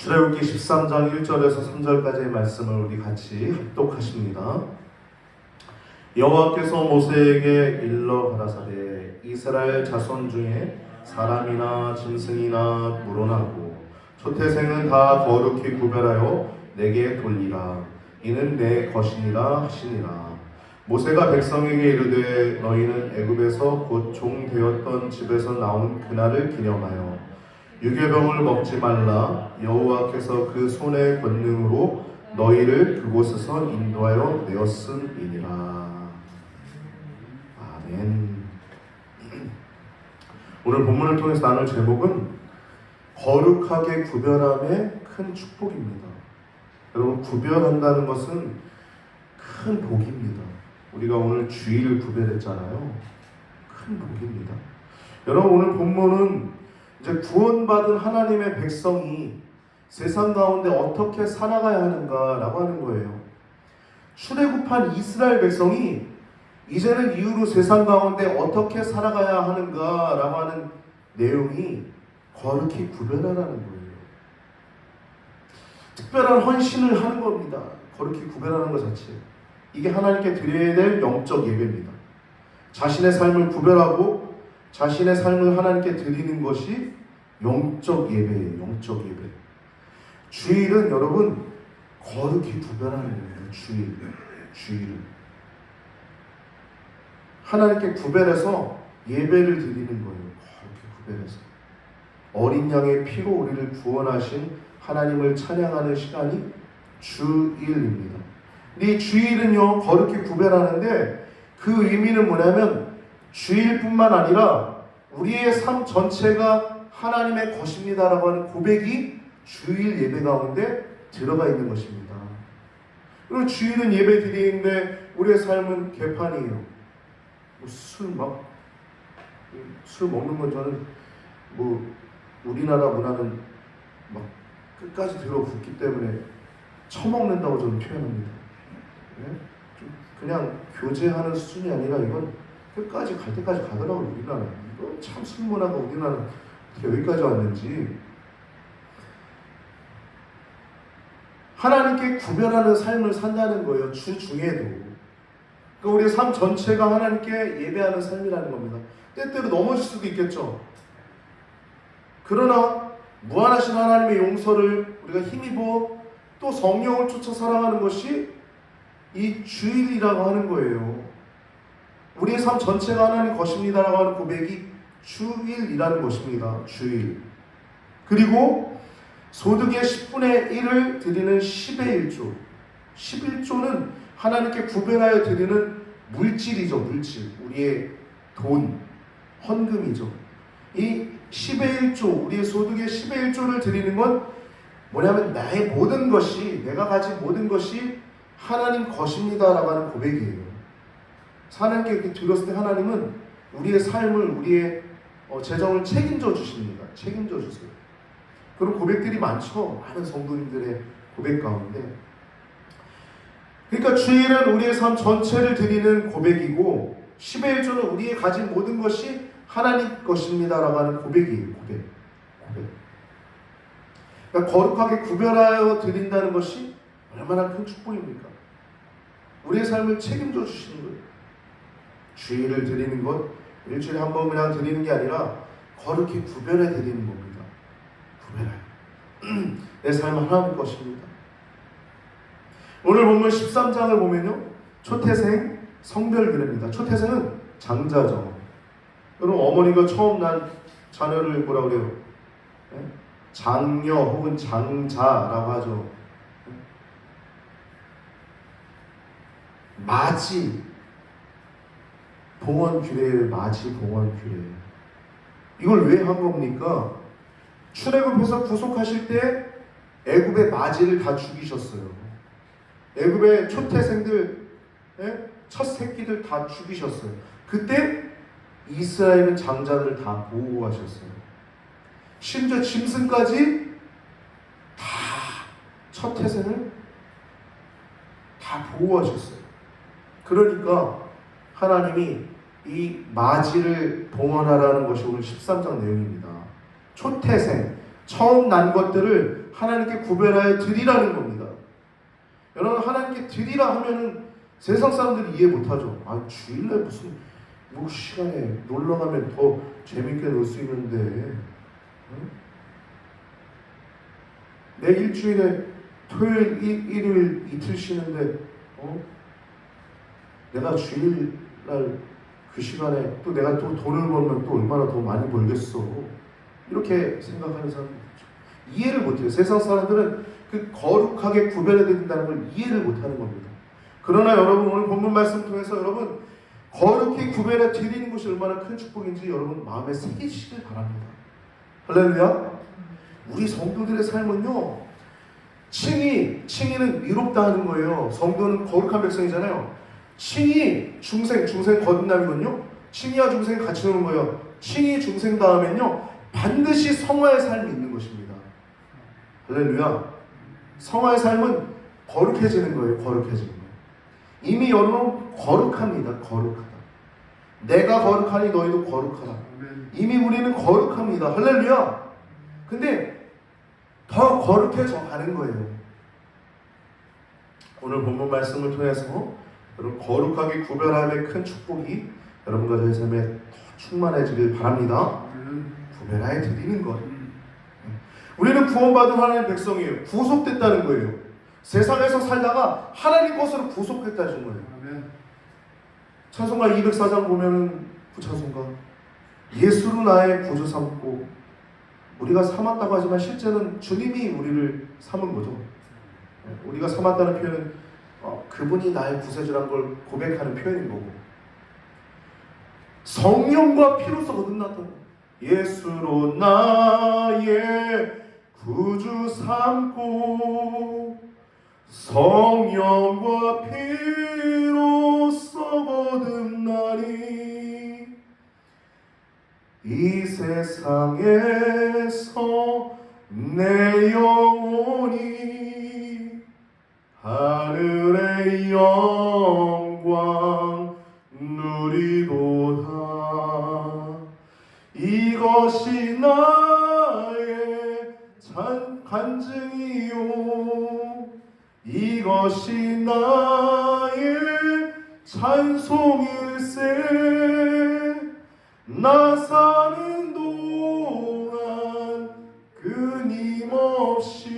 출애굽기 13장 1절에서 3절까지의 말씀을 우리 같이 합독하십니다. 여호와께서 모세에게 일러 가라사대 이스라엘 자손 중에 사람이나 짐승이나 물어나고 초태생은 다 거룩히 구별하여 내게 돌리라. 이는 내 것이니라 하시니라. 모세가 백성에게 이르되 너희는 애굽에서 곧 종 되었던 집에서 나온 그날을 기념하여 유괴병을 먹지 말라. 여호와께서 그 손의 권능으로 너희를 그곳에서 인도하여 내었음이니라. 아멘. 오늘 본문을 통해서 나눌 제목은 거룩하게 구별함의 큰 축복입니다. 여러분, 구별한다는 것은 큰 복입니다. 우리가 오늘 주일을 구별했잖아요. 큰 복입니다. 여러분, 오늘 본문은 이제 구원받은 하나님의 백성이 세상 가운데 어떻게 살아가야 하는가라고 하는 거예요. 출애굽한 이스라엘 백성이 이제는 이후로 세상 가운데 어떻게 살아가야 하는가라고 하는 내용이 거룩히 구별하라는 거예요. 특별한 헌신을 하는 겁니다. 거룩히 구별하는 것 자체. 이게 하나님께 드려야 될 영적 예배입니다. 자신의 삶을 구별하고 자신의 삶을 하나님께 드리는 것이 영적 예배예요. 영적 예배. 주일은 여러분 거룩히 구별하는 거예요. 주일은 하나님께 구별해서 예배를 드리는 거예요. 거룩히 구별해서 어린 양의 피로 우리를 구원하신 하나님을 찬양하는 시간이 주일입니다. 이 주일은요 거룩히 구별하는데 그 의미는 뭐냐면 주일뿐만 아니라 우리의 삶 전체가 하나님의 것입니다라고 하는 고백이 주일 예배 가운데 들어가 있는 것입니다. 그리고 주일은 예배 드리는데 우리의 삶은 개판이에요. 술 먹는 건 저는 우리나라 문화는 끝까지 들어붙기 때문에 처먹는다고 저는 표현합니다. 네? 그냥 교제하는 수준이 아니라 이건 끝까지 갈 때까지 가더라고요. 우리나라 이거 참 술 문화가 우리나라 어떻게 여기까지 왔는지. 하나님께 구별하는 삶을 산다는 거예요. 주 중에도. 그러니까 우리의 삶 전체가 하나님께 예배하는 삶이라는 겁니다. 때때로 넘어질 수도 있겠죠. 그러나 무한하신 하나님의 용서를 우리가 힘입어 또 성령을 쫓아 살아가는 것이 이 주일이라고 하는 거예요. 우리의 삶 전체가 하나님 것입니다라고 하는 고백이 주일이라는 것입니다. 주일. 그리고 소득의 10분의 1을 드리는 10의 1조. 11조는 하나님께 구별하여 드리는 물질이죠. 물질. 우리의 돈, 헌금이죠. 이 10의 1조, 우리의 소득의 10의 1조를 드리는 건 뭐냐면 나의 모든 것이, 내가 가진 모든 것이 하나님 것입니다라고 하는 고백이에요. 하나님께 이렇게 드렸을 때 하나님은 우리의 삶을, 우리의 재정을 책임져 주십니다. 책임져 주세요. 그런 고백들이 많죠. 많은 성도님들의 고백 가운데. 그러니까 주일은 우리의 삶 전체를 드리는 고백이고 10의 1조는 우리의 가진 모든 것이 하나님 것입니다라고 하는 고백이에요. 고백. 그러니까 거룩하게 구별하여 드린다는 것이 얼마나 큰 축복입니까? 우리의 삶을 책임져 주시는 거예요. 주일을 드리는 것, 일주일에 한 번 그냥 드리는 게 아니라 거룩히 구별해 드리는 겁니다. 구별해. 내 삶은 하나님 것입니다. 오늘 본문 13장을 보면요, 초태생 성별기례입니다. 초태생은 장자죠. 여러분, 어머니가 처음 난 자녀를 뭐라 그래요? 장녀 혹은 장자라고 하죠. 마지 봉헌규례예요. 마지 봉헌규례. 이걸 왜 한 겁니까? 출애굽해서 구속하실 때 애굽의 마지를 다 죽이셨어요. 애굽의 초태생들, 첫 새끼들 다 죽이셨어요. 그때 이스라엘은 장자들을 다 보호하셨어요. 심지어 짐승까지 다 첫 태생을 다 보호하셨어요. 그러니까 하나님이 이 마지를 봉헌하라는 것이 오늘 13장 내용입니다. 초태생, 처음 난 것들을 하나님께 구별하여 드리라는 겁니다. 여러분, 하나님께 드리라 하면은 세상 사람들이 이해 못하죠. 아, 주일날 무슨 뭐 시간에 놀러 가면 더 재밌게 놀 수 있는데, 응? 내 일주일에 토요일, 일요일 이틀 쉬는데, 내가 주일날 그 시간에 또 내가 또 돈을 벌면 또 얼마나 더 많이 벌겠어. 이렇게 생각하는 사람들 있죠. 이해를 못해요. 세상 사람들은 그 거룩하게 구별해야 된다는 걸 이해를 못하는 겁니다. 그러나 여러분, 오늘 본문 말씀 통해서 여러분 거룩히 구별해 드리는 것이 얼마나 큰 축복인지 여러분 마음에 새기시길 바랍니다. 할렐루야. 우리 성도들의 삶은요, 칭의는 위롭다 하는 거예요. 성도는 거룩한 백성이잖아요. 칭의, 중생 거듭남이거든요. 칭의와 중생이 같이 오는 거예요. 칭의, 중생 다음엔요, 반드시 성화의 삶이 있는 것입니다. 할렐루야. 성화의 삶은 거룩해지는 거예요. 거룩해지는 거예요. 이미 여러분 거룩합니다. 거룩하다. 내가 거룩하니 너희도 거룩하라. 이미 우리는 거룩합니다. 할렐루야. 근데 더 거룩해져 가는 거예요. 오늘 본문 말씀을 통해서 여러분 거룩하게 구별함의 큰 축복이 여러분과 저의 삶에 더 충만해지길 바랍니다. 구별하여 드리는 것. 우리는 구원받은 하나님의 백성이에요. 구속됐다는 거예요. 세상에서 살다가 하나님 것으로 구속됐다는 거예요. 찬송가 204장 보면은 부찬송가, 예수로 나의 구주 삼고, 우리가 삼았다고 하지만 실제는 주님이 우리를 삼은 거죠. 우리가 삼았다는 표현은 그분이 나의 구세주라는 걸 고백하는 표현인 거고, 성령과 피로써 거듭났던 거예요. 예수로 나의 구주 삼고 성령과 피로써 거듭나니 이 세상에서 내 영혼이 하늘의 영광 누리도다. 이것이 나의 간증이요, 이것이 나의 찬송일세. 나 사는 동안 끊임없이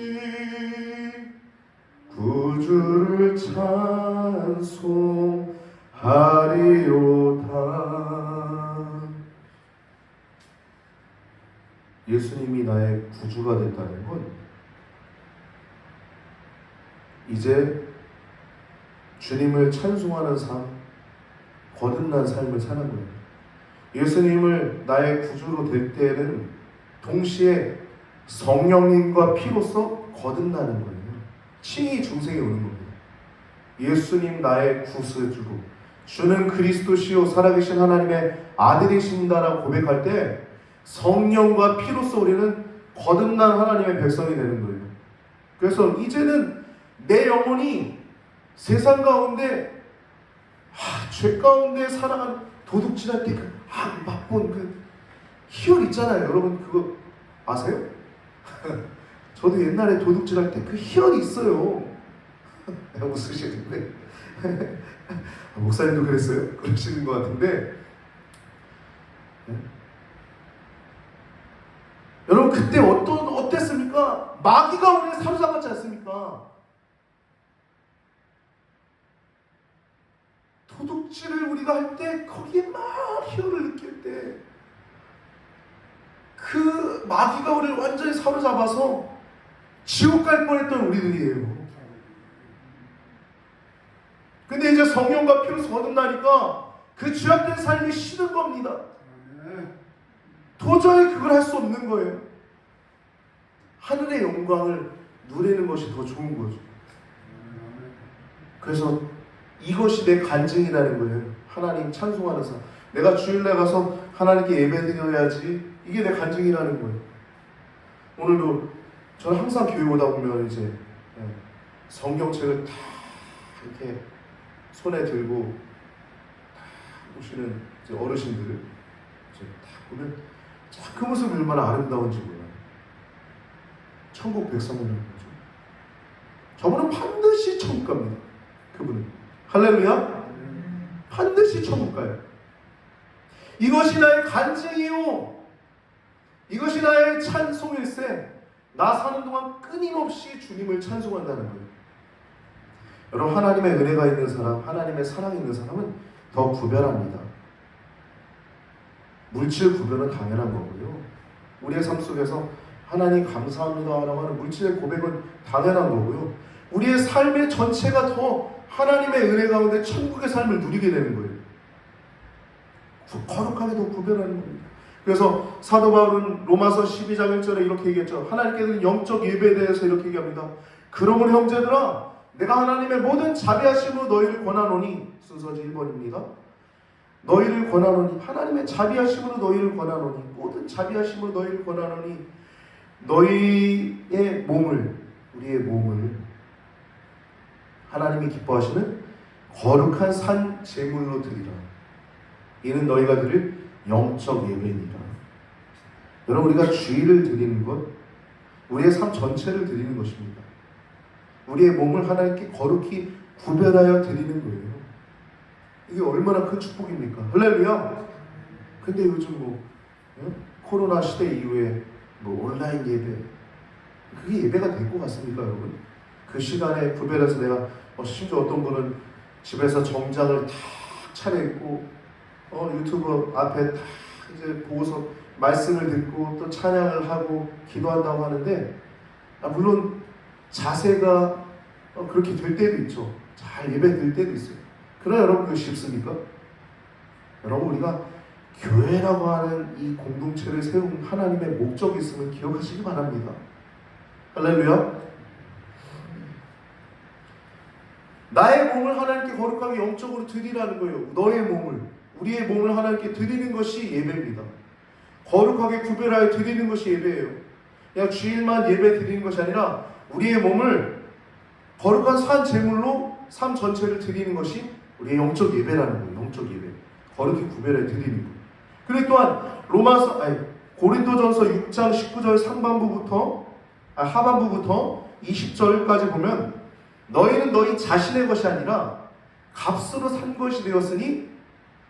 구주를 찬송하리로다. 예수님이 나의 구주가 됐다는 건 이제 주님을 찬송하는 삶, 거듭난 삶을 사는 거예요. 예수님을 나의 구주로 될 때에는 동시에 성령님과 피로써 거듭나는 거예요. 칭의 중생이 오는 겁니다. 예수님 나의 구세주로, 주는 그리스도시요 살아계신 하나님의 아들이신다라고 고백할 때 성령과 피로써 우리는 거듭난 하나님의 백성이 되는 거예요. 그래서 이제는 내 영혼이 세상 가운데 죄 가운데 살아가는, 도둑질할 때 맛본 그 희열 있잖아요. 여러분 그거 아세요? 저도 옛날에 도둑질할 때 그 희열이 있어요. 웃으시는데 목사님도 그랬어요? 그러시는 것 같은데, 네? 여러분 그때 어땠습니까? 마귀가 우리를 사로잡았지 않습니까? 도둑질을 우리가 할 때 거기에 막 희열을 느낄 때 그 마귀가 우리를 완전히 사로잡아서 지옥 갈 뻔했던 우리들이에요. 근데 이제 성령과 피로서 거듭나니까 그 죄악된 삶이 싫은 겁니다. 도저히 그걸 할 수 없는 거예요. 하늘의 영광을 누리는 것이 더 좋은 거죠. 그래서 이것이 내 간증이라는 거예요. 하나님 찬송하는 삶. 내가 주일날 가서 하나님께 예배드려야지. 이게 내 간증이라는 거예요. 오늘도 저는 항상 교회 오다 보면 이제 성경책을 다 이렇게 손에 들고 다 오시는 이제 어르신들을 이제 다 보면 그 모습이 얼마나 아름다운지 몰라요. 천국 백성이라는 거죠. 저분은 반드시 천국 갑니다. 그분은. 할렐루야. 반드시 천국 가요. 이것이 나의 간증이요, 이것이 나의 찬송일세. 나 사는 동안 끊임없이 주님을 찬송한다는 거예요. 여러분, 하나님의 은혜가 있는 사람, 하나님의 사랑이 있는 사람은 더 구별합니다. 물질 구별은 당연한 거고요. 우리의 삶 속에서 하나님 감사합니다 라고 하는 물질의 고백은 당연한 거고요. 우리의 삶의 전체가 더 하나님의 은혜 가운데 천국의 삶을 누리게 되는 거예요. 거룩하게 더 구별하는 겁니다. 그래서 사도 바울은 로마서 12장 1절에 이렇게 얘기했죠. 하나님께 드린 영적 예배에 대해서 이렇게 얘기합니다. 그러므로 형제들아, 내가 하나님의 모든 자비하심으로 너희를 권하노니, 순서지 1번입니다. 너희를 권하노니, 하나님의 자비하심으로 너희를 권하노니, 모든 자비하심으로 너희를 권하노니, 너희의 몸을, 우리의 몸을 하나님이 기뻐하시는 거룩한 산 제물로 드리라. 이는 너희가 드릴 영적 예배니라. 여러분, 우리가 주일을 드리는 것, 우리의 삶 전체를 드리는 것입니다. 우리의 몸을 하나님께 거룩히 구별하여 드리는 거예요. 이게 얼마나 큰 축복입니까? 할렐루야. 근데 요즘 코로나 시대 이후에 온라인 예배, 그게 예배가 될 것 같습니까, 여러분? 그 시간에 구별해서 내가 심지어 어떤 분은 집에서 정장을 탁 차려입고 유튜브 앞에 탁 이제 보고서 말씀을 듣고 또 찬양을 하고 기도한다고 하는데, 물론 자세가 그렇게 될 때도 있죠. 잘 예배 될 때도 있어요. 그러나 여러분, 그거 쉽습니까? 여러분, 우리가 교회라고 하는 이 공동체를 세운 하나님의 목적이 있음을 기억하시기 바랍니다. 할렐루야. 나의 몸을 하나님께 거룩하게 영적으로 드리라는 거예요. 너의 몸을, 우리의 몸을 하나님께 드리는 것이 예배입니다. 거룩하게 구별하여 드리는 것이 예배예요. 그냥 주일만 예배 드리는 것이 아니라 우리의 몸을 거룩한 산 제물로 삶 전체를 드리는 것이 우리의 영적 예배라는 거예요. 영적 예배. 거룩히 구별해 드리는 거예요. 그리고 또한 고린도전서 6장 19절 하반부부터 20절까지 보면, 너희는 너희 자신의 것이 아니라 값으로 산 것이 되었으니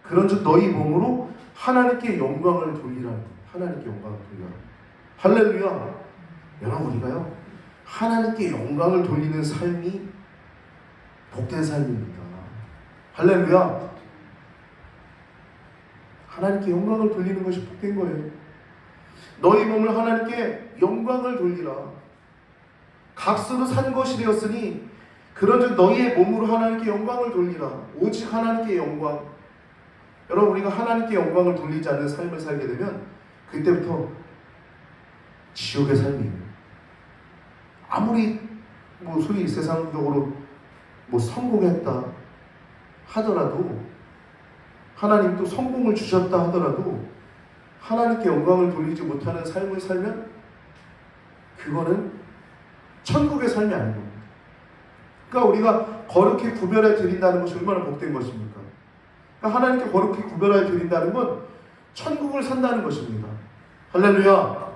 그런즉 너희 몸으로 하나님께 영광을 돌리라. 하나님께 영광을 돌리라. 할렐루야. 여러분, 우리가요, 하나님께 영광을 돌리는 삶이 복된 삶입니다. 할렐루야. 하나님께 영광을 돌리는 것이 복된 거예요. 너희 몸을 하나님께 영광을 돌리라. 값으로 산 것이 되었으니 그런즉 너희의 몸으로 하나님께 영광을 돌리라. 오직 하나님께 영광. 여러분, 우리가 하나님께 영광을 돌리지 않는 삶을 살게 되면 그때부터 지옥의 삶이에요. 아무리 소위 세상적으로 성공했다 하더라도, 하나님 또 성공을 주셨다 하더라도 하나님께 영광을 돌리지 못하는 삶을 살면 그거는 천국의 삶이 아닌 겁니다. 그러니까 우리가 거룩히 구별해 드린다는 것이 얼마나 복된 것입니까? 그러니까 하나님께 거룩히 구별해 드린다는 건 천국을 산다는 것입니다. 할렐루야.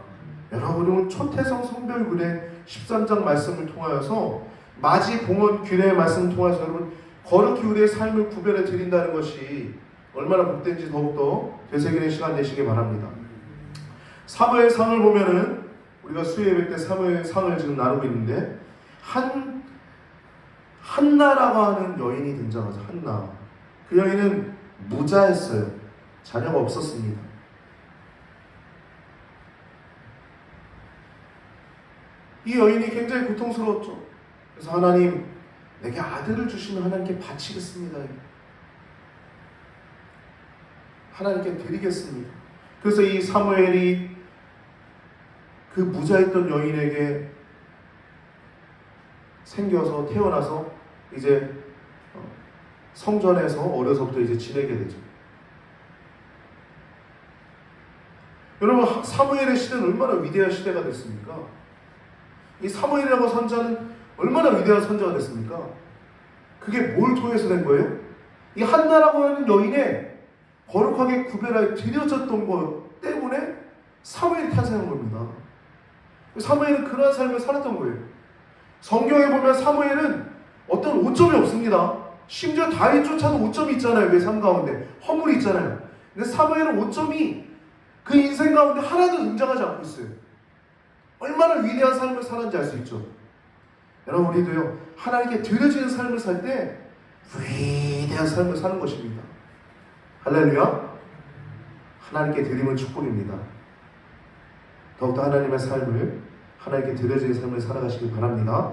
여러분, 초태성 성별군의 13장 말씀을 통하여서, 마지 봉헌 규례의 말씀을 통해서 여러분, 거룩히 우리의 삶을 구별해 드린다는 것이 얼마나 복된지 더욱더 되새기는 시간 되시기 바랍니다. 사무엘상을 보면은, 우리가 수요예배 때 사무엘상을 지금 나누고 있는데, 한나라고 하는 여인이 등장하죠. 한나. 그 여인은 무자했어요. 자녀가 없었습니다. 이 여인이 굉장히 고통스러웠죠. 그래서 하나님, 내게 아들을 주시면 하나님께 바치겠습니다. 하나님께 드리겠습니다. 그래서 이 사무엘이 그 무자했던 여인에게 생겨서 태어나서 이제 성전에서 어려서부터 이제 지내게 되죠. 여러분, 사무엘의 시대는 얼마나 위대한 시대가 됐습니까? 이 사무엘이라고 선자는 얼마나 위대한 선자가 됐습니까? 그게 뭘 통해서 된 거예요? 이 한나라고 하는 여인의 거룩하게 구별하여 드려졌던 것 때문에 사무엘이 탄생한 겁니다. 사무엘은 그러한 삶을 살았던 거예요. 성경에 보면 사무엘은 어떤 오점이 없습니다. 심지어 다윗조차도 오점이 있잖아요. 그 삶 가운데 허물이 있잖아요. 근데 사무엘은 오점이 그 인생 가운데 하나도 등장하지 않고 있어요. 얼마나 위대한 삶을 살았는지 알 수 있죠. 여러분, 우리도요, 하나님께 드려지는 삶을 살 때 위대한 삶을 사는 것입니다. 할렐루야. 하나님께 드리면 축복입니다. 더욱더 하나님의 삶을, 하나님께 드려지는 삶을 살아가시길 바랍니다.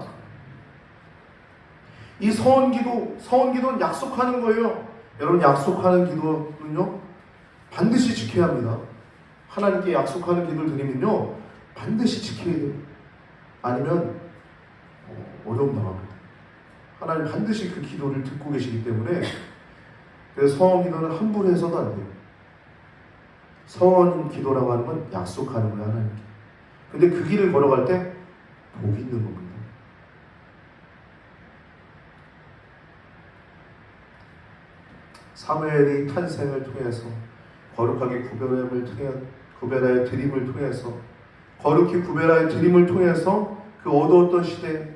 이 서원기도는 약속하는 거예요. 여러분, 약속하는 기도는요, 반드시 지켜야 합니다. 하나님께 약속하는 기도를 드리면요, 반드시 지켜야 돼요. 아니면 어려움 당합니다. 하나님 반드시 그 기도를 듣고 계시기 때문에, 그래서 서원기도는 함부로 해서도 안 돼요. 서원 기도라고 하는 건 약속하는 거예요, 하나님께. 근데 그 길을 걸어갈 때 복이 있는 겁니다. 사무엘이 탄생을 통해서, 거룩하게 구별하여 드림을 통해서, 거룩히 구별하여 드림을 통해서 그 어두웠던 시대,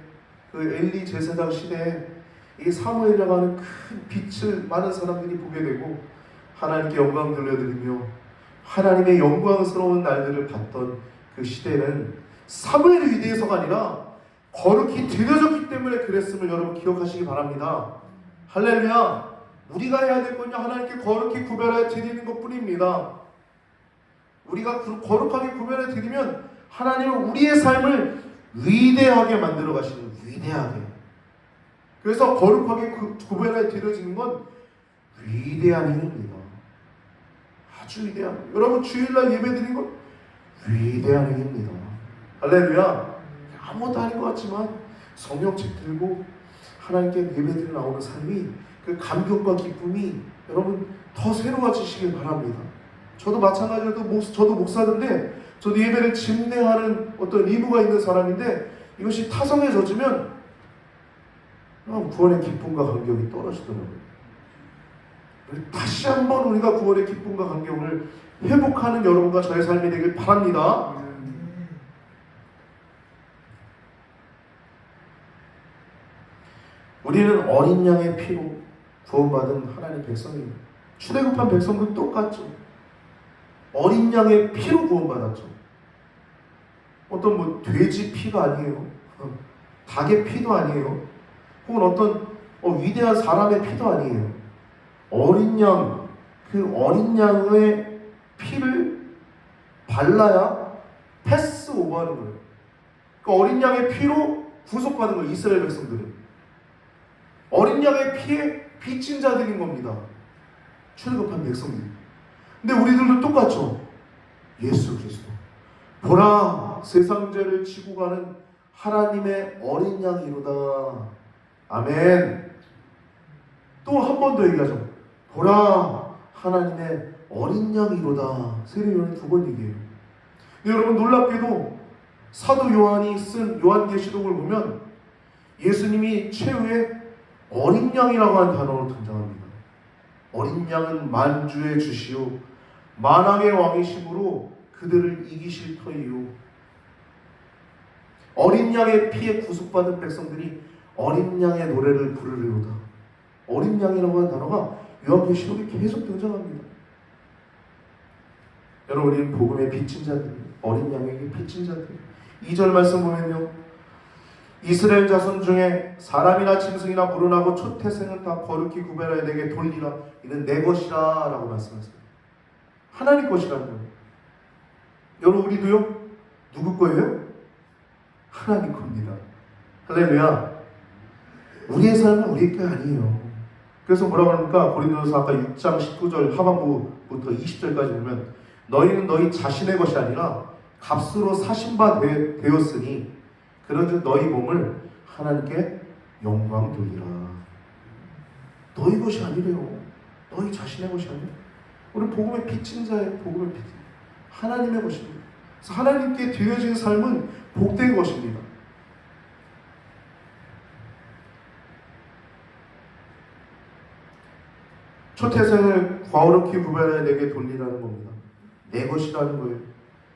그 엘리 제사장 시대에 이 사무엘이라고 하는 큰 빛을 많은 사람들이 보게 되고, 하나님께 영광 돌려드리며 하나님의 영광스러운 날들을 봤던 그 시대는 사무엘이 위대해서가 아니라 거룩히 드려졌기 때문에 그랬음을 여러분 기억하시기 바랍니다. 할렐루야. 우리가 해야 될 건요, 하나님께 거룩히 구별하여 드리는 것 뿐입니다. 우리가 거룩하게 구별해 드리면 하나님은 우리의 삶을 위대하게 만들어 가시는, 위대하게. 그래서 거룩하게 구별해 드려지는 건 위대한 힘입니다. 아주 위대한. 여러분, 주일날 예배 드린 건 위대한 힘입니다. 할렐루야. 아무것도 아닌 것 같지만 성경책 들고 하나님께 예배 드려 나오는 삶이, 그 감격과 기쁨이 여러분 더 새로워지시길 바랍니다. 저도 마찬가지로 저도 목사인데, 저도 예배를 집례하는 어떤 의무가 있는 사람인데, 이것이 타성에 젖으면 구원의 기쁨과 감격이 떨어지더라고요. 다시 한번 우리가 구원의 기쁨과 감격을 회복하는 여러분과 저의 삶이 되길 바랍니다. 우리는 어린 양의 피로 구원받은 하나님의 백성입니다. 출애굽한 백성도 똑같죠. 어린 양의 피로 구원받았죠. 어떤 돼지 피가 아니에요. 닭의 피도 아니에요. 혹은 어떤 위대한 사람의 피도 아니에요. 어린 양, 그 어린 양의 피를 발라야 패스 오버하는 거예요. 그 어린 양의 피로 구속받은 거예요, 이스라엘 백성들은. 어린 양의 피에 빚진 자들인 겁니다, 출애굽한 백성들. 근데 우리들도 똑같죠. 예수 그리스도, 보라, 세상 죄를 지고 가는 하나님의 어린 양이로다. 아멘. 또 한 번 더 얘기하죠. 보라, 하나님의 어린 양이로다. 세례요한이 2번 얘기해요. 여러분, 놀랍게도 사도 요한이 쓴 요한계시록을 보면 예수님이 최후의 어린 양이라고 하는 단어로 등장합니다. 어린 양은 만주의 주시오, 만왕의 왕이심으로 그들을 이기실 터이요. 어린 양의 피에 구속받은 백성들이 어린 양의 노래를 부르리로다. 어린 양이라고 하는 단어가 요한계시록에 계속 등장합니다. 여러분, 우리는 복음의 빚진 자들, 어린 양에게 빚진 자들. 2절 말씀 보면요, 이스라엘 자손 중에 사람이나 짐승이나 불어나고 초태생은 다 거룩히 구별하여 내게 돌리라. 이는 내 것이라 라고 말씀하세요. 하나님 것이라는 거예요. 여러분, 우리도요, 누구 거예요? 하나님 겁니다. 할렐루야. 우리의 삶은 우리 게 아니에요. 그래서 뭐라고 합니까? 고린도서 아까 6장 19절 하반부부터 20절까지 보면, 너희는 너희 자신의 것이 아니라 값으로 사신 바 되었으니 그런즉 너희 몸을 하나님께 영광 돌리라. 너희 것이 아니래요. 너희 자신의 것이 아니에요. 우리 복음의 빚진 자예요. 복음의 빚진 하나님의 것입니다. 그래서 하나님께 드려진 삶은 복된 것입니다. 초태생을 거룩히 구별하여 내게 돌리라는 겁니다. 내 것이라는 거예요.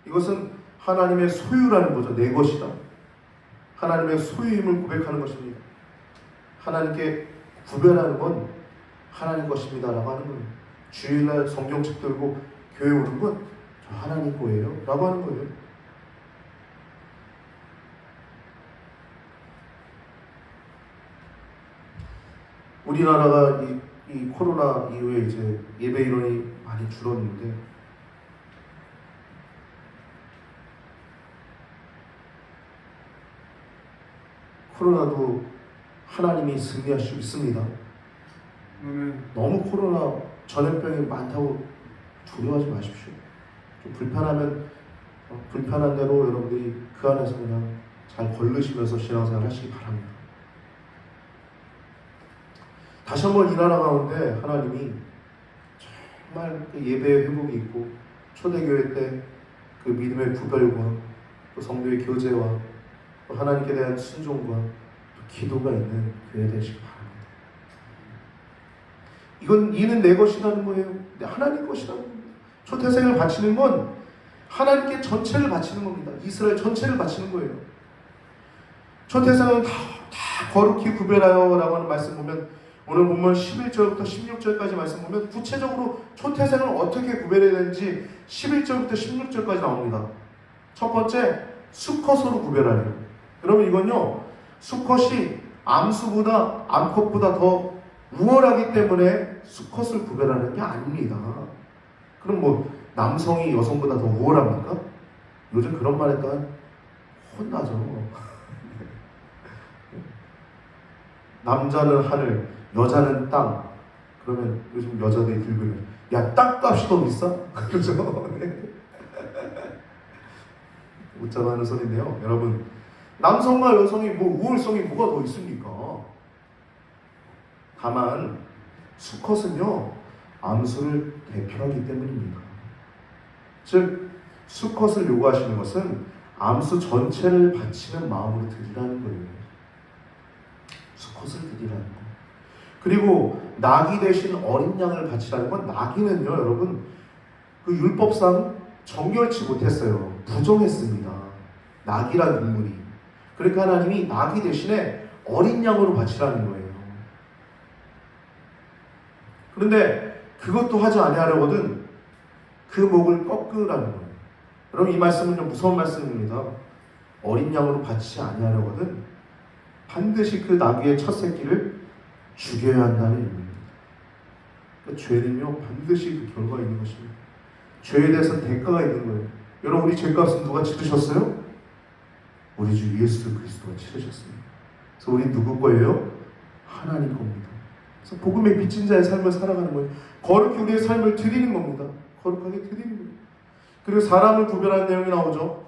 이것은 하나님의 소유라는 거죠. 내 것이다. 하나님의 소유임을 고백하는 것입니다. 하나님께 구별하는 건 하나님 것입니다라고 하는 거예요. 주일날 성경책 들고 교회 오는 건 저 하나님 거예요 라고 하는 거예요. 우리나라가 이 코로나 이후에 이제 예배 인원이 많이 줄었는데 코로나도 하나님이 승리하시고 있습니다. 너무 코로나 전염병이 많다고 두려워하지 마십시오. 좀 불편한 대로 여러분들이 그 안에서 그냥 잘 걸르시면서 신앙생활 하시기 바랍니다. 다시 한번 이 나라 가운데 하나님이 정말 예배의 회복이 있고 초대교회 때 그 믿음의 구별과 또 성도의 교제와 또 하나님께 대한 순종과 또 기도가 있는 교회 되시기 바랍니다. 이는 내 것이라는 거예요. 하나님 것이라는 겁니다. 초태생을 바치는 건 하나님께 전체를 바치는 겁니다. 이스라엘 전체를 바치는 거예요. 초태생은 다 거룩히 구별하여 라고 하는 말씀 보면 오늘 본문 11절부터 16절까지 말씀 보면 구체적으로 초태생을 어떻게 구별해야 되는지 11절부터 16절까지 나옵니다. 첫 번째, 수컷으로 구별하래요. 여러분 이건요, 수컷이 암컷보다 더 우월하기 때문에 수컷을 구별하는 게 아닙니다. 그럼 뭐 남성이 여성보다 더 우월합니까? 요즘 그런 말 했다간 혼나죠. 남자는 하늘, 여자는 땅. 그러면 요즘 여자들이 들고 있는 야, 땅값이 더 비싸? 그러죠? 웃자고 하는 소리인데요. 여러분, 남성과 여성이 뭐 우월성이 뭐가 더 있습니까? 다만 수컷은요, 암수를 대표하기 때문입니다. 즉, 수컷을 요구하시는 것은 암수 전체를 바치는 마음으로 드리라는 거예요. 수컷을 드리라는 거예요. 그리고 나귀 대신 어린 양을 바치라는 건, 나귀는요 여러분 그 율법상 정결치 못했어요. 부정했습니다. 나귀란 동물이. 그러니까 하나님이 나귀 대신에 어린 양으로 바치라는 거예요. 그런데 그것도 하지 아니하려거든 그 목을 꺾으라는 거예요. 여러분 이 말씀은 좀 무서운 말씀입니다. 어린 양으로 바치지 아니하려거든 반드시 그 나귀의 첫 새끼를 죽여야 한다는 의미입니다. 그러니까 죄는요 반드시 그 결과가 있는 것입니다. 죄에 대해서 대가가 있는 거예요. 여러분 우리 죄값은 누가 치르셨어요? 우리 주 예수 그리스도가 치르셨습니다. 그래서 우리 누구 거예요? 하나님 겁니다. 그래서 복음의 빚진 자의 삶을 살아가는 거예요. 거룩히 우리의 삶을 드리는 겁니다. 거룩하게 드리는 거예요. 그리고 사람을 구별하는 내용이 나오죠.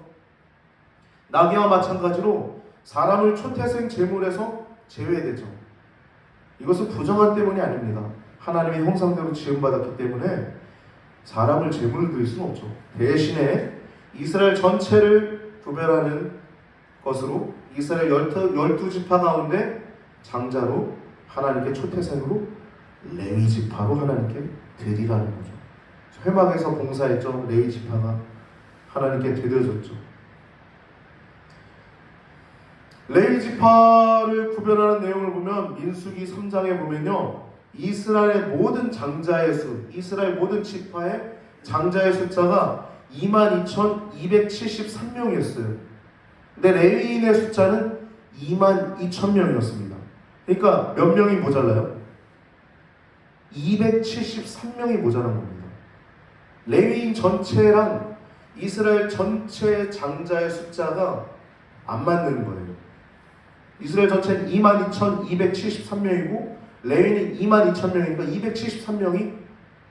나귀와 마찬가지로 사람을 초태생 제물에서 제외되죠. 이것은 부정한 때문이 아닙니다. 하나님의 형상대로 지음받았기 때문에 사람을 제물로 드릴 수는 없죠. 대신에 이스라엘 전체를 구별하는 것으로 이스라엘 12지파 가운데 장자로 하나님께 초태생으로 레위지파로 하나님께 드리라는 거죠. 회막에서 봉사했죠. 레위지파가 하나님께 드려졌죠. 레위지파를 구별하는 내용을 보면 민수기 3장에 보면요, 이스라엘의 모든 장자의 수, 이스라엘 모든 지파의 장자의 숫자가 22,273명이었어요. 근데 레위인의 숫자는 22,000명이었습니다. 그러니까 몇 명이 모자라요? 273명이 모자란 겁니다. 레위인 전체랑 이스라엘 전체 장자의 숫자가 안 맞는 거예요. 이스라엘 전체는 22,273명이고 레위인이 22,000명이니까 273명이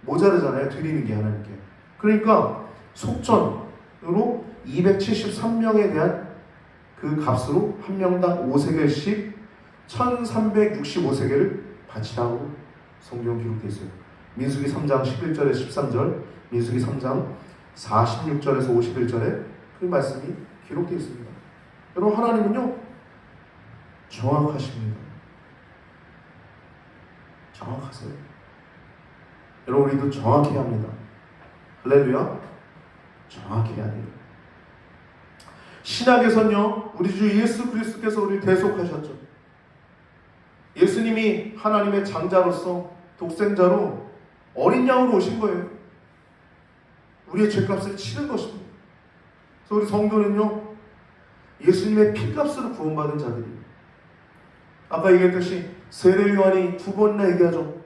모자르잖아요. 드리는 게 하나님께. 그러니까 속전으로 273명에 대한 그 값으로 한 명당 5세겔씩 1365세겔을 바치라고 성경 기록되어 있어요. 민수기 3장 11절에서 13절, 민수기 3장 46절에서 51절에 그 말씀이 기록되어 있습니다. 여러분 하나님은요 정확하십니다. 정확하세요. 여러분 우리도 정확해야 합니다. 할렐루야. 정확해야 돼요. 신약에서는요, 우리 주 예수 그리스도께서 우리를 대속하셨죠. 예수님이 하나님의 장자로서 독생자로 어린 양으로 오신 거예요. 우리의 죄값을 치른 것입니다. 그래서 우리 성도는요, 예수님의 피값으로 구원받은 자들이에요. 아까 얘기했듯이 세례 요한이 두 번이나 얘기하죠.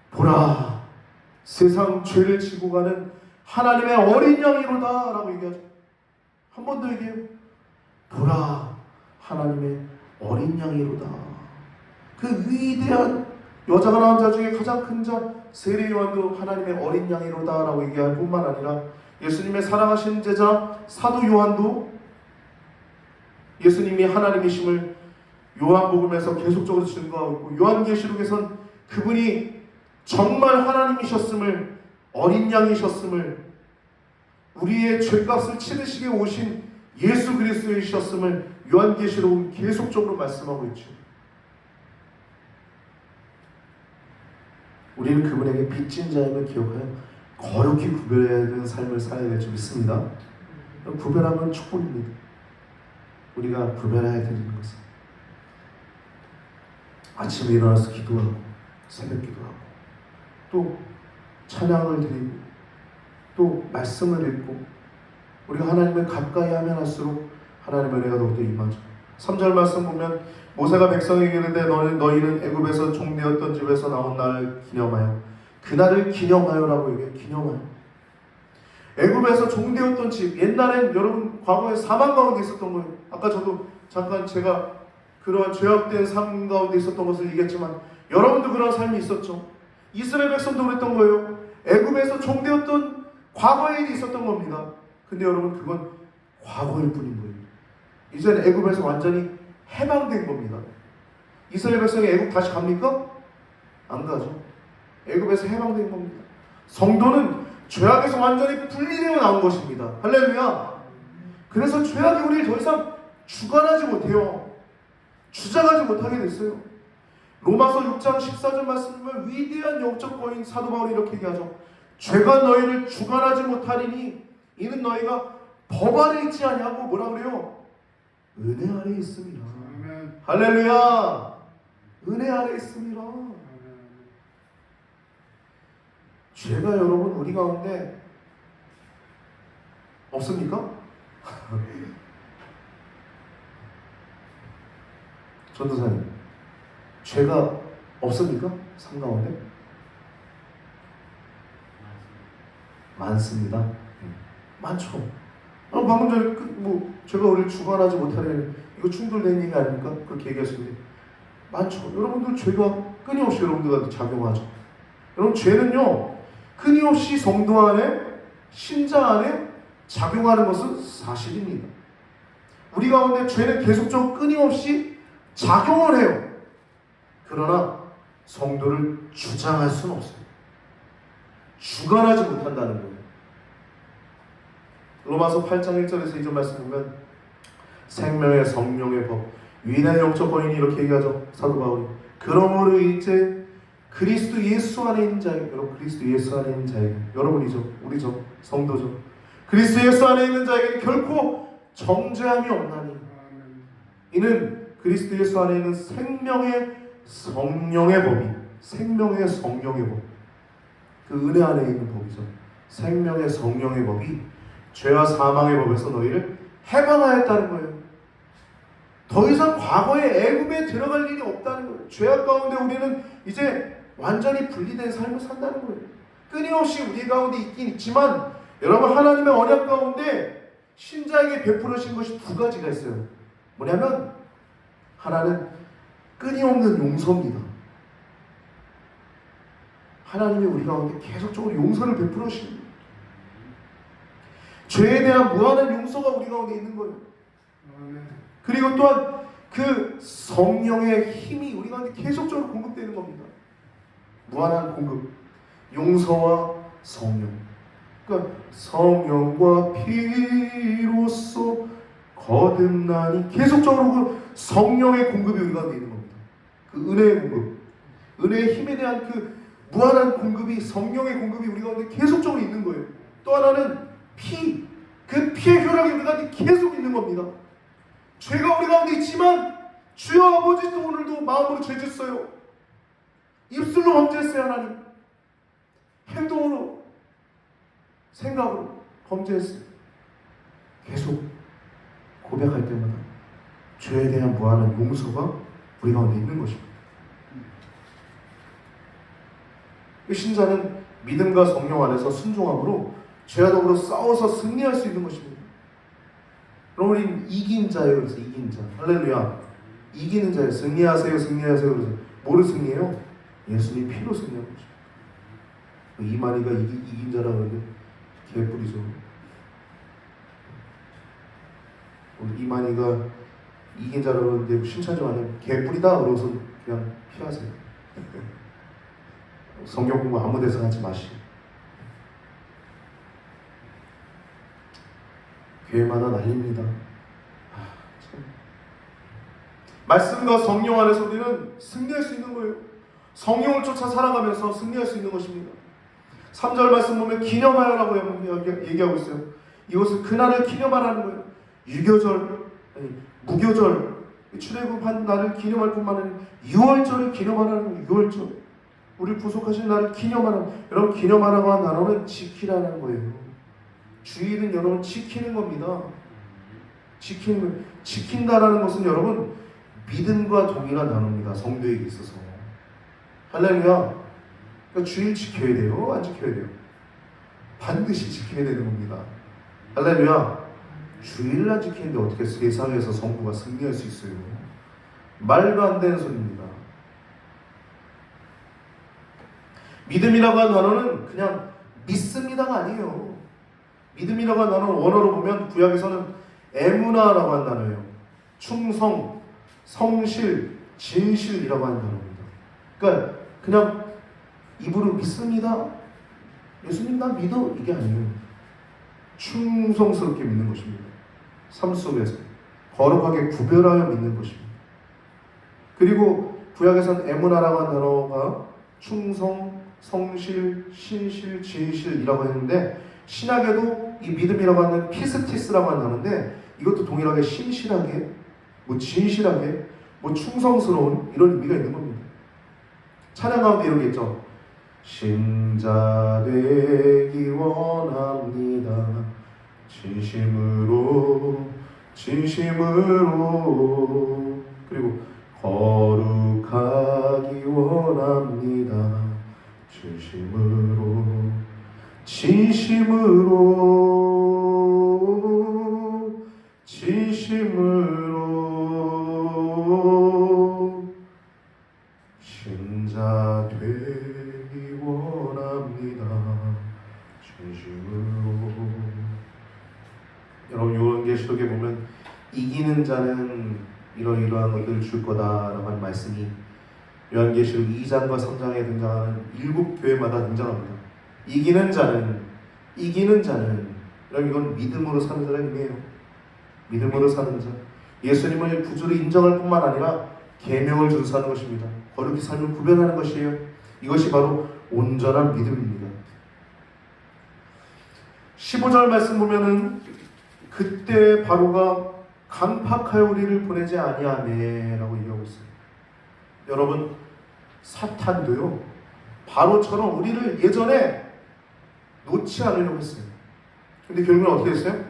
보라, 세상 죄를 지고 가는 하나님의 어린 양이로다 라고 얘기하죠. 한 번 더 얘기해요. 보라, 하나님의 어린 양이로다. 그 위대한 여자가 낳은 자 중에 가장 큰 자 세례 요한도 하나님의 어린 양이로다 라고 얘기할 뿐만 아니라 예수님의 사랑하신 제자 사도 요한도 예수님이 하나님이심을 요한복음에서 계속적으로 증거하고 있고, 요한계시록에선 그분이 정말 하나님이셨음을, 어린 양이셨음을, 우리의 죄값을 치르시게 오신 예수 그리스도이셨음을 요한계시록은 계속적으로 말씀하고 있죠. 우리는 그분에게 빚진 자임을 기억하여 거룩히 구별해야 되는 삶을 살아야 될 줄 믿습니다. 구별하면 축복입니다. 우리가 구별해야 되는 것은 아침에 일어나서 기도하고 새벽 기도하고 또 찬양을 드리고 또 말씀을 읽고 우리가 하나님을 가까이 하면 할수록 하나님의 은혜가 더욱더 임하죠. 3절 말씀 보면 모세가 백성에게 이르되 너희는 애굽에서 종되었던 집에서 나온 날을 기념하여, 그날을 기념하여라고 얘기해요. 기념하여. 애굽에서 종되었던 집, 옛날엔 여러분 과거에 사망 가운데 있었던 거예요. 아까 저도 잠깐 제가 그러한 죄악된 삶 가운데 있었던 것을 얘기했지만 여러분도 그런 삶이 있었죠. 이스라엘 백성도 그랬던 거예요. 애굽에서 종되었던 과거의 일이 있었던 겁니다. 근데 여러분 그건 과거일 뿐인 거예요. 이제는 애굽에서 완전히 해방된 겁니다. 이스라엘 백성이 애굽 다시 갑니까? 안 가죠. 애굽에서 해방된 겁니다. 성도는 죄악에서 완전히 분리되어 나온 것입니다. 할렐루야. 그래서 죄악이 우리를 더 이상 주관하지 못해요. 주장하지 못하게 됐어요. 로마서 6장 14절 말씀을 위대한 영적 거인 사도 바울이 이렇게 얘기하죠. 죄가 너희를 주관하지 못하리니 이는 너희가 법 아래 있지 아니하고 뭐라 그래요? 은혜 아래 있습니다. 할렐루야. 은혜 아래 있습니다. 죄가 여러분 우리 가운데 없습니까? 전도사님, 죄가 없습니까? 삶 가운데? 많습니다. 많죠. 방금 전에 죄가 우리를 주관하지 못하는, 이거 충돌된 얘기 아닙니까? 그렇게 얘기하시는데 많죠. 여러분들 죄가 끊임없이 여러분들한테 작용하죠. 여러분 죄는요 끊임없이 성도 안에, 신자 안에 작용하는 것은 사실입니다. 우리 가운데 죄는 계속적으로 끊임없이 작용을 해요. 그러나 성도를 주장할 수는 없어요. 주관하지 못한다는 거예요. 로마서 8장 1절에서 2절 말씀 보면 생명의 성령의 법, 위대한 영적 거인이 이렇게 얘기하죠. 사도 바울이. 그러므로 이제 그리스도 예수 안에 있는 자에게, 여러분 그리스도 예수 안에 있는 자에게, 여러분이죠, 우리죠, 성도죠. 그리스도 예수 안에 있는 자에게 결코 정죄함이 없나니 이는 그리스도 예수 안에 있는 생명의 성령의 법이, 생명의 성령의 법, 그 은혜 안에 있는 법이죠. 생명의 성령의 법이 죄와 사망의 법에서 너희를 해방하였다는 거예요. 더 이상 과거의 애굽에 들어갈 일이 없다는 거예요. 죄악 가운데 우리는 이제 완전히 분리된 삶을 산다는 거예요. 끊임없이 우리 가운데 있긴 있지만 여러분 하나님의 언약 가운데 신자에게 베풀으신 것이 두 가지가 있어요. 뭐냐면 하나는 끊임없는 용서입니다. 하나님이 우리 가운데 계속적으로 용서를 베풀으십니다. 죄에 대한 무한한 용서가 우리 가운데 있는 거예요. 그리고 또한 그 성령의 힘이 우리 가운데 계속적으로 공급되는 겁니다. 무한한 공급, 용서와 성령. 그러니까 성령과 피로써 거듭나니, 계속적으로 그 성령의 공급이 우리 가운데 있는 겁니다. 그 은혜의 공급, 은혜의 힘에 대한 그 무한한 공급이, 성령의 공급이 우리 가운데 계속적으로 있는 거예요. 또 하나는 피, 그 피의 혈액이 우리 가운데 계속 있는 겁니다. 죄가 우리 가운데 있지만 주여 아버지도 오늘도 마음으로 죄졌어요. 입술로 범죄했어요. 하나님, 행동으로, 생각으로 범죄했어요. 계속 고백할 때마다 죄에 대한 무한한 용서가 우리 가운데 있는 것입니다. 신자는 믿음과 성령 안에서 순종함으로 죄와 더불어 싸워서 승리할 수 있는 것입니다. 그럼 우리는 이긴 자예요. 그래서 이긴 자. 할렐루야. 이기는 자예요. 승리하세요. 승리하세요. 그래서 뭐를 승리해요? 예수님 피로 승리하는 거죠. 이만희가 이긴 자라고 하는데 개뿔이죠. 우리 이만희가 이긴 자라고 하는데 신차지 않으면 개뿔이다 그러고서 그냥 피하세요. 성경 공부 아무 데서 하지 마시고 교회마다 난립니다. 참. 말씀과 성령 안에서 우리는 승리할 수 있는 거예요. 성령을 쫓아 살아가면서 승리할 수 있는 것입니다. 3절 말씀 보면 기념하여라고 얘기하고 있어요. 이것은 그날을 기념하라는 거예요. 유교절, 아니 무교절, 출애굽한 날을 기념할 뿐만 아니라 6월절을 기념하라는 거예요. 6월절. 우리 구속하신 날을 기념하라는, 여러분 기념하라고 한 단어는 지키라는 거예요. 주일은 여러분 지키는 겁니다. 지킨다라는 것은 여러분 믿음과 동일한 단어입니다. 성도에게 있어서. 할렐루야. 그러니까 주일 지켜야 돼요? 안 지켜야 돼요? 반드시 지켜야 되는 겁니다. 할렐루야. 주일을 안 지키는데 어떻게 세상에서 성도가 승리할 수 있어요? 말도 안 되는 소리입니다. 믿음이라고 하는 단어는 그냥 믿습니다가 아니에요. 믿음이라고 하는 단어는 원어로 보면 구약에서는 에무나라고 하는 단어예요. 충성, 성실, 진실이라고 하는 단어입니다. 그러니까 그냥 입으로 믿습니다. 예수님 나 믿어. 이게 아니에요. 충성스럽게 믿는 것입니다. 삶 속에서 거룩하게 구별하여 믿는 것입니다. 그리고 구약에서는 에무나라고 하는 단어가 충성, 성실, 신실, 진실이라고 했는데 신약에도 이 믿음이라고 하는 피스티스라고 하는 단어인데 이것도 동일하게 신실하게, 진실하게, 충성스러운 이런 의미가 있는 겁니다. 찬양 가운데 이런 게 있죠. 신자 되기 원합니다. 진심으로 그리고 거룩하기 원합니다. 진심으로 신자 되기 원합니다. 진심으로. 여러분 요한계시록에 보면 이기는 자는 이러이러한 것들을 줄 거다라고 하는 말씀이 요한계시록 2장과 3장에 등장하는 7교회마다 등장합니다. 이기는 자는 여러분 이건 믿음으로 사는 자라는 의미예요. 믿음으로 사는 자, 예수님을 구주로 인정할 뿐만 아니라 계명을 준수하는 것입니다. 거룩히 삶을 구별하는 것이에요. 이것이 바로 온전한 믿음입니다. 15절 말씀 보면은 그때 바로가 강팍하여 우리를 보내지 아니하매라고 얘기하고 있어요. 여러분 사탄도요 바로처럼 우리를 예전에 놓지 않으려고 했어요. 근데 결국은 어떻게 됐어요?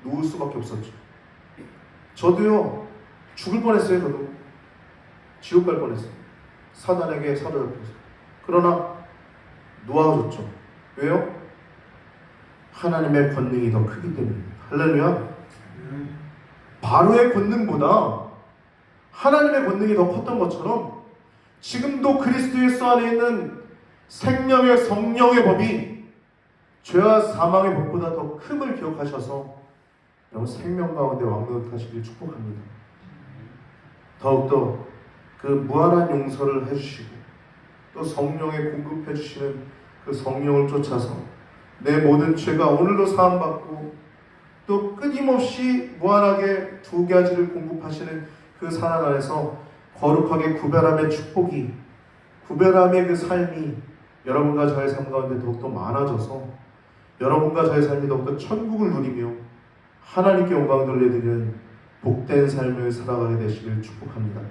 놓을 수밖에 없었죠. 저도요 죽을 뻔했어요. 저도 지옥 갈 뻔했어요. 사단에게 사로잡혀서. 그러나 놓아줬죠. 왜요? 하나님의 권능이 더 크기 때문입니다. 할렐루야. 바로의 권능보다 하나님의 권능이 더 컸던 것처럼 지금도 그리스도 예수 안에 있는 생명의 성령의 법이 죄와 사망의 법보다 더 큼을 기억하셔서 여러분 생명 가운데 왕노릇하시길 축복합니다. 더욱더 그 무한한 용서를 해주시고 또 성령에 공급해 주시는 그 성령을 쫓아서 내 모든 죄가 오늘도 사함받고 또 끊임없이 무한하게 두 가지를 공급하시는 그 사랑 안에서 거룩하게 구별함의 축복이, 구별함의 그 삶이 여러분과 저의 삶 가운데 더욱더 많아져서 여러분과 저의 삶이 더욱더 천국을 누리며 하나님께 영광 돌려드리는 복된 삶을 살아가게 되시길 축복합니다.